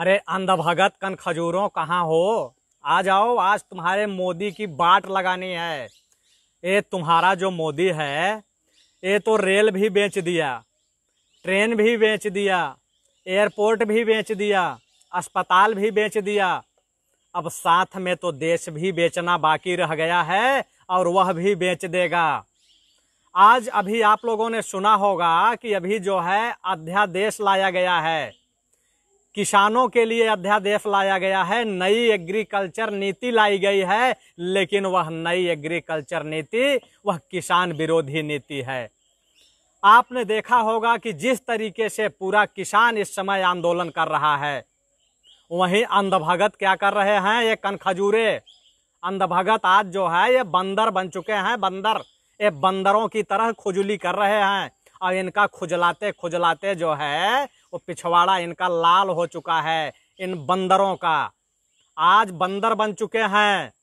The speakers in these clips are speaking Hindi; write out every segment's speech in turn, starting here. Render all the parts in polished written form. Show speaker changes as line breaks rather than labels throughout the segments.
अरे अंधभगत कन खजूरों कहाँ हो? आ जाओ, आज तुम्हारे मोदी की बाट लगानी है। ये तुम्हारा जो मोदी है, ये तो रेल भी बेच दिया, ट्रेन भी बेच दिया, एयरपोर्ट भी बेच दिया, अस्पताल भी बेच दिया। अब साथ में तो देश भी बेचना बाकी रह गया है और वह भी बेच देगा। आज अभी आप लोगों ने सुना होगा कि अभी जो है अध्यादेश लाया गया है, किसानों के लिए अध्यादेश लाया गया है, नई एग्रीकल्चर नीति लाई गई है। लेकिन वह नई एग्रीकल्चर नीति वह किसान विरोधी नीति है। आपने देखा होगा कि जिस तरीके से पूरा किसान इस समय आंदोलन कर रहा है, वहीं अंधभगत क्या कर रहे हैं? ये कनखजूरे अंधभगत आज जो है ये बंदर बन चुके हैं। बंदर, ये बंदरों की तरह खुजली कर रहे हैं और इनका खुजलाते खुजलाते जो है वो पिछवाड़ा इनका लाल हो चुका है। इन बंदरों का आज बंदर बन चुके हैं।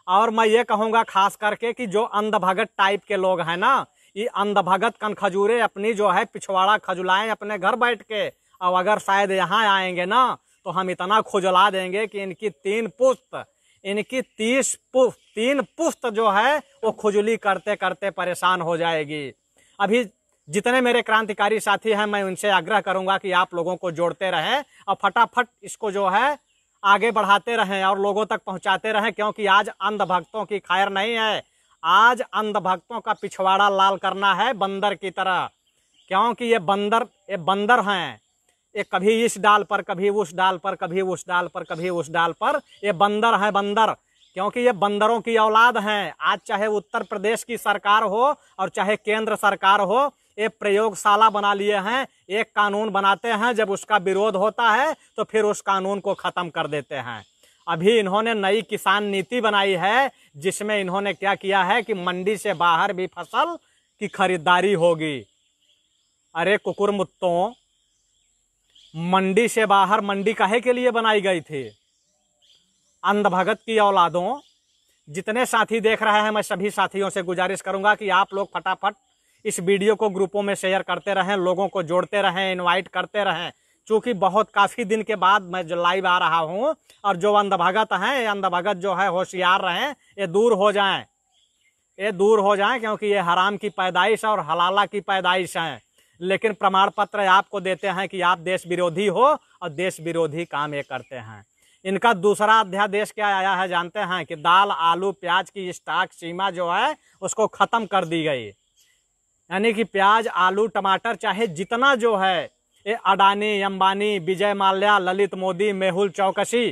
और मैं ये कहूँगा खास करके कि जो अंधभगत टाइप के लोग हैं ना, ये अंधभगत कनखजूरे अपनी जो है पिछवाड़ा खजुलाएं अपने घर बैठ के। और अगर शायद यहाँ आएंगे ना तो हम इतना खुजला देंगे कि इनकी तीन पुश्त जो है वो खुजली करते करते परेशान हो जाएगी। अभी जितने मेरे क्रांतिकारी साथी हैं, मैं उनसे आग्रह करूंगा कि आप लोगों को जोड़ते रहें और फटाफट इसको जो है आगे बढ़ाते रहें और लोगों तक पहुंचाते रहें, क्योंकि आज अंधभक्तों की खैर नहीं है। आज अंधभक्तों का पिछवाड़ा लाल करना है बंदर की तरह, क्योंकि ये बंदर हैं। ये कभी इस डाल पर, कभी उस डाल पर, कभी उस डाल पर, कभी उस डाल पर, ये बंदर हैं बंदर, क्योंकि ये बंदरों की औलाद हैं। आज चाहे उत्तर प्रदेश की सरकार हो और चाहे केंद्र सरकार हो, ये प्रयोगशाला बना लिए हैं। एक कानून बनाते हैं, जब उसका विरोध होता है तो फिर उस कानून को खत्म कर देते हैं। अभी इन्होंने नई किसान नीति बनाई है, जिसमें इन्होंने क्या किया है कि मंडी से बाहर भी फसल की खरीदारी होगी। अरे कुकुर मुत्तों, मंडी से बाहर मंडी काहे के लिए बनाई गई थी? अंधभगत की औलादों, जितने साथी देख रहे हैं, मैं सभी साथियों से गुजारिश करूंगा कि आप लोग फटाफट इस वीडियो को ग्रुपों में शेयर करते रहें, लोगों को जोड़ते रहें, इनवाइट करते रहें। चूंकि बहुत काफी दिन के बाद मैं जो लाइव आ रहा हूं, और जो अंधभगत हैं, ये अंधभगत जो है होशियार रहें, ये दूर हो जाएं, क्योंकि ये हराम की पैदाइश और हलाला की पैदाइश हैं। लेकिन प्रमाण पत्र आपको देते हैं कि आप देश विरोधी हो और देश विरोधी काम ये करते हैं। इनका दूसरा अध्यादेश क्या आया है जानते हैं? कि दाल, आलू, प्याज की स्टॉक सीमा जो है उसको खत्म कर दी गई। यानी कि प्याज, आलू, टमाटर चाहे जितना जो है ये अडानी, अंबानी, विजय माल्या, ललित मोदी, मेहुल चौकसी,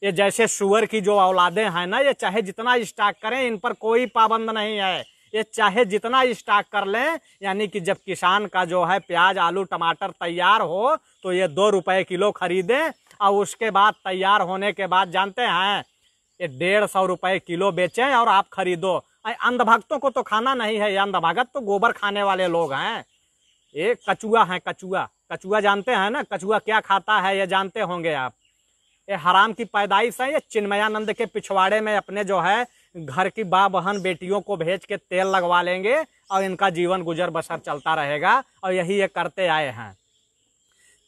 ये जैसे सुअर की जो औलादे हैं ना, ये चाहे जितना स्टॉक करें, इन पर कोई पाबंद नहीं है। ये चाहे जितना स्टॉक कर लें। यानी कि जब किसान का जो है प्याज, आलू, टमाटर तैयार हो तो ये 2 रुपए किलो खरीदें, और उसके बाद तैयार होने के बाद जानते हैं ये 150 रुपए किलो बेचें और आप खरीदो। अंधभक्तों को तो खाना नहीं है, ये अंधभगत तो गोबर खाने वाले लोग हैं। ये कचुआ है, कचुआ जानते हैं ना? कचुआ क्या खाता है ये जानते होंगे आप। ये हराम की पैदाइश है। ये चिन्मयानंद के पिछवाड़े में अपने जो है घर की बा बहन बेटियों को भेज के तेल लगवा लेंगे और इनका जीवन गुजर बसर चलता रहेगा, और यही ये करते आए हैं।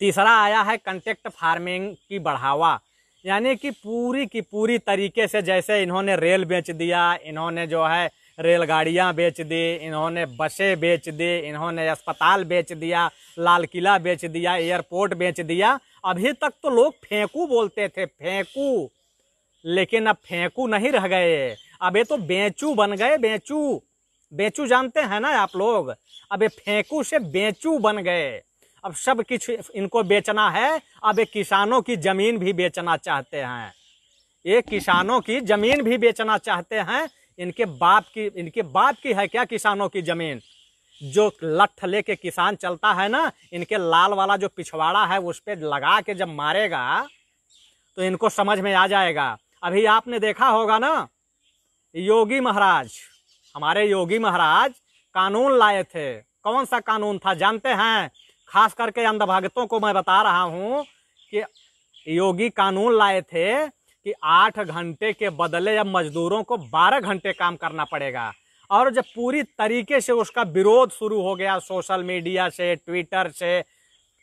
तीसरा आया है कंटेक्ट फार्मिंग की बढ़ावा। यानी कि पूरी की पूरी तरीके से, जैसे इन्होंने रेल बेच दिया, इन्होंने जो है रेलगाड़ियां बेच दी, इन्होंने बसें बेच दी, इन्होंने अस्पताल बेच दिया, लाल किला बेच दिया, एयरपोर्ट बेच दिया। अभी तक तो लोग फेंकू बोलते थे, फेंकू, लेकिन अब फेंकू नहीं रह गए, अब ये तो बेचू बन गए। बेचू जानते हैं ना आप लोग? अब ये फेंकू से बेचू बन गए। अब सब कुछ इनको बेचना है। अब ये किसानों की जमीन भी बेचना चाहते हैं, ये किसानों की जमीन भी बेचना चाहते हैं। इनके बाप की है क्या किसानों की जमीन? जो लठ लेके किसान चलता है ना, इनके लाल वाला जो पिछवाड़ा है उस पे लगा के जब मारेगा तो इनको समझ में आ जाएगा। अभी आपने देखा होगा ना, योगी महाराज, हमारे योगी महाराज कानून लाए थे। कौन सा कानून था जानते हैं? खास करके अंधभक्तों को मैं बता रहा हूं कि योगी कानून लाए थे कि 8 घंटे के बदले अब मजदूरों को 12 घंटे काम करना पड़ेगा। और जब पूरी तरीके से उसका विरोध शुरू हो गया सोशल मीडिया से, ट्विटर से,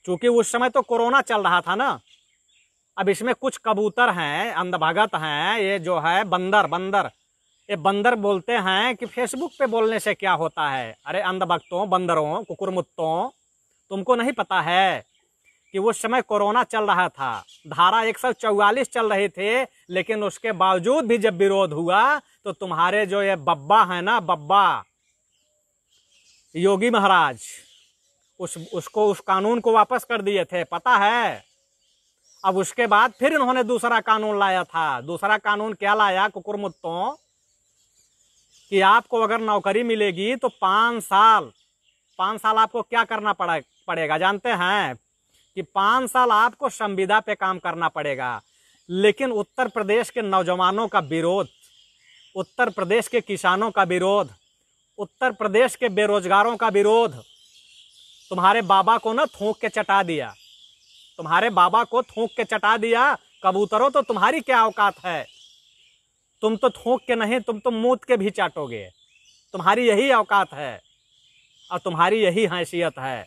क्योंकि उस समय तो कोरोना चल रहा था ना, अब इसमें कुछ कबूतर हैं, अंधभगत हैं, ये जो है बंदर, ये बंदर बोलते हैं कि फेसबुक पे बोलने से क्या होता है। अरे अंधभक्तों, बंदरों, कुकुरमुत्तों, तुमको नहीं पता है कि उस समय कोरोना चल रहा था, धारा 144 चल रही थे, लेकिन उसके बावजूद भी जब विरोध हुआ तो तुम्हारे जो ये बब्बा है ना, बब्बा योगी महाराज, उस कानून को वापस कर दिए थे, पता है। अब उसके बाद फिर इन्होंने दूसरा कानून लाया था। दूसरा कानून क्या लाया कुकुरमुत्तों, कि आपको अगर नौकरी मिलेगी तो 5 साल आपको क्या करना पड़ेगा जानते हैं? कि 5 साल आपको संविदा पे काम करना पड़ेगा। लेकिन उत्तर प्रदेश के नौजवानों का विरोध, उत्तर प्रदेश के किसानों का विरोध, उत्तर प्रदेश के बेरोजगारों का विरोध तुम्हारे बाबा को ना थूक के चटा दिया, तुम्हारे बाबा को थूक के चटा दिया। कबूतरों, तो तुम्हारी क्या औकात है? तुम तो थूक के नहीं, तुम तो मूत के भी चाटोगे। तुम्हारी यही औकात है और तुम्हारी यही हैसियत है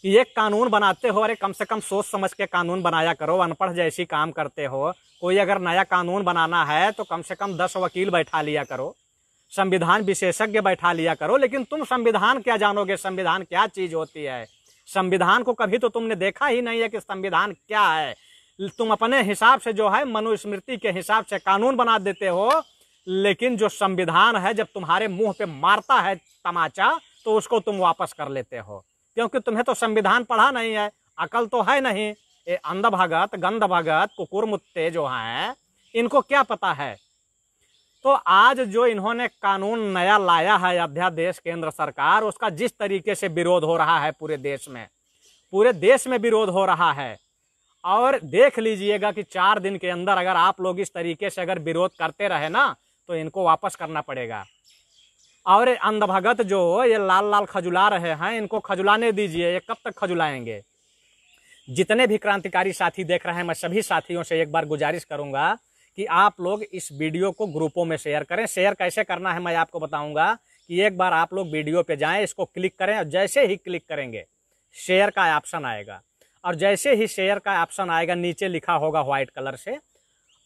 कि एक कानून बनाते हो, अरे कम से कम सोच समझ के कानून बनाया करो। अनपढ़ जैसी काम करते हो। कोई अगर नया कानून बनाना है तो कम से कम 10 वकील बैठा लिया करो, संविधान विशेषज्ञ बैठा लिया करो। लेकिन तुम संविधान क्या जानोगे? संविधान क्या चीज होती है? संविधान को कभी तो तुमने देखा ही नहीं है कि संविधान क्या है। तुम अपने हिसाब से जो है मनुस्मृति के हिसाब से कानून बना देते हो, लेकिन जो संविधान है जब तुम्हारे मुंह पे मारता है तमाचा तो उसको तुम वापस कर लेते हो, क्योंकि तुम्हें तो संविधान पढ़ा नहीं है, अकल तो है नहीं। ये अंधभगत, गंधभगत, कुकुरमुत्ते जो हैं, इनको क्या पता है? तो आज जो इन्होंने कानून नया लाया है अध्यादेश केंद्र सरकार, उसका जिस तरीके से विरोध हो रहा है पूरे देश में विरोध हो रहा है। और देख लीजिएगा कि 4 दिन के अंदर अगर आप लोग इस तरीके से अगर विरोध करते रहे ना तो इनको वापस करना पड़ेगा। और अंधभगत जो ये लाल खजुला रहे हैं, इनको खजुलाने दीजिए। ये कब तक खजुलाएंगे? जितने भी क्रांतिकारी साथी देख रहे हैं, मैं सभी साथियों से एक बार गुजारिश करूंगा कि आप लोग इस वीडियो को ग्रुपों में शेयर करें। शेयर कैसे करना है मैं आपको बताऊंगा कि एक बार आप लोग वीडियो पे जाएं, इसको क्लिक करें और जैसे ही क्लिक करेंगे शेयर का ऑप्शन आएगा, और जैसे ही शेयर का ऑप्शन आएगा नीचे लिखा होगा व्हाइट कलर से,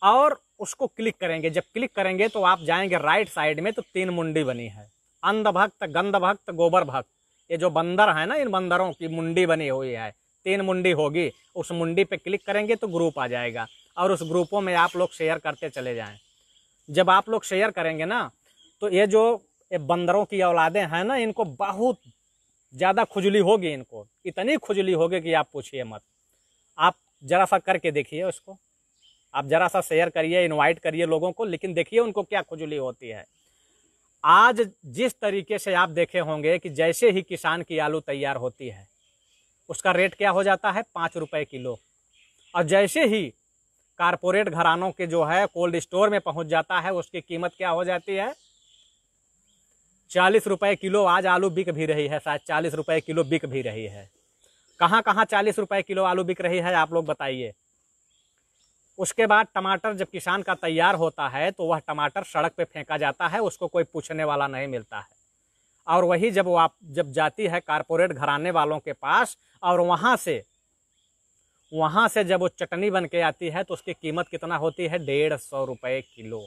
और उसको क्लिक करेंगे। जब क्लिक करेंगे तो आप जाएंगे राइट साइड में तो 3 मुंडी बनी है, अंधभक्त, गंधभक्त, गोबर भक्त। ये जो बंदर है ना, इन बंदरों की मुंडी बनी हुई है, 3 मुंडी होगी। उस मुंडी पे क्लिक करेंगे तो ग्रुप आ जाएगा और उस ग्रुपों में आप लोग शेयर करते चले जाएं। जब आप लोग शेयर करेंगे ना तो ये बंदरों की औलादें हैं ना, इनको बहुत ज़्यादा खुजली होगी, इनको इतनी खुजली होगी कि आप पूछिए मत। आप जरा सा करके देखिए उसको, आप जरा सा शेयर करिए, इनवाइट करिए लोगों को, लेकिन देखिए उनको क्या खुजली होती है। आज जिस तरीके से आप देखे होंगे कि जैसे ही किसान की आलू तैयार होती है उसका रेट क्या हो जाता है? 5 रुपए किलो। और जैसे ही कारपोरेट घरानों के जो है कोल्ड स्टोर में पहुंच जाता है उसकी कीमत क्या हो जाती है? 40 रुपए किलो। आज आलू बिक भी रही है, शायद 40 रुपए किलो बिक भी रही है। कहाँ कहाँ 40 रुपए किलो आलू बिक रही है आप लोग बताइए। उसके बाद टमाटर जब किसान का तैयार होता है तो वह टमाटर सड़क पे फेंका जाता है, उसको कोई पूछने वाला नहीं मिलता है। और वही जब जाती है कारपोरेट घराने वालों के पास और वहाँ से जब वो चटनी बन के आती है तो उसकी कीमत कितना होती है? 150 रुपए किलो।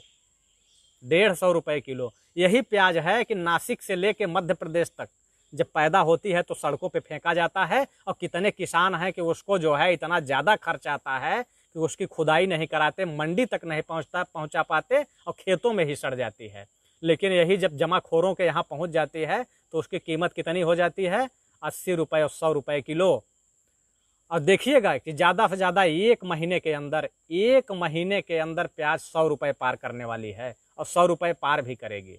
150 रुपए किलो। यही प्याज है कि नासिक से लेके मध्य प्रदेश तक जब पैदा होती है तो सड़कों पे फेंका जाता है, और कितने किसान हैं कि उसको जो है इतना ज़्यादा खर्च आता है कि उसकी खुदाई नहीं कराते, मंडी तक नहीं पहुंचा पाते और खेतों में ही सड़ जाती है। लेकिन यही जब जमाखोरों के यहाँ पहुंच जाती है तो उसकी कीमत कितनी हो जाती है? 80 रुपए और 100 रुपए किलो। और देखिएगा कि ज़्यादा से ज़्यादा एक महीने के अंदर प्याज 100 रुपए पार करने वाली है और 100 रुपए पार भी करेगी।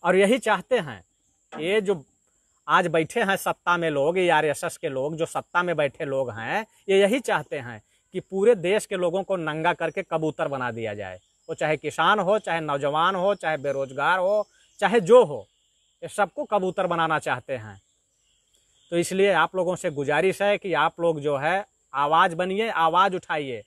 और यही चाहते हैं ये जो आज बैठे हैं सत्ता में लोग, ये आरएसएस के लोग जो सत्ता में बैठे लोग हैं, ये यही चाहते हैं कि पूरे देश के लोगों को नंगा करके कबूतर बना दिया जाए। वो चाहे किसान हो, चाहे नौजवान हो, चाहे बेरोजगार हो, चाहे जो हो, ये सबको कबूतर बनाना चाहते हैं। तो इसलिए आप लोगों से गुजारिश है कि आप लोग जो है आवाज़ बनिए, आवाज़ उठाइए।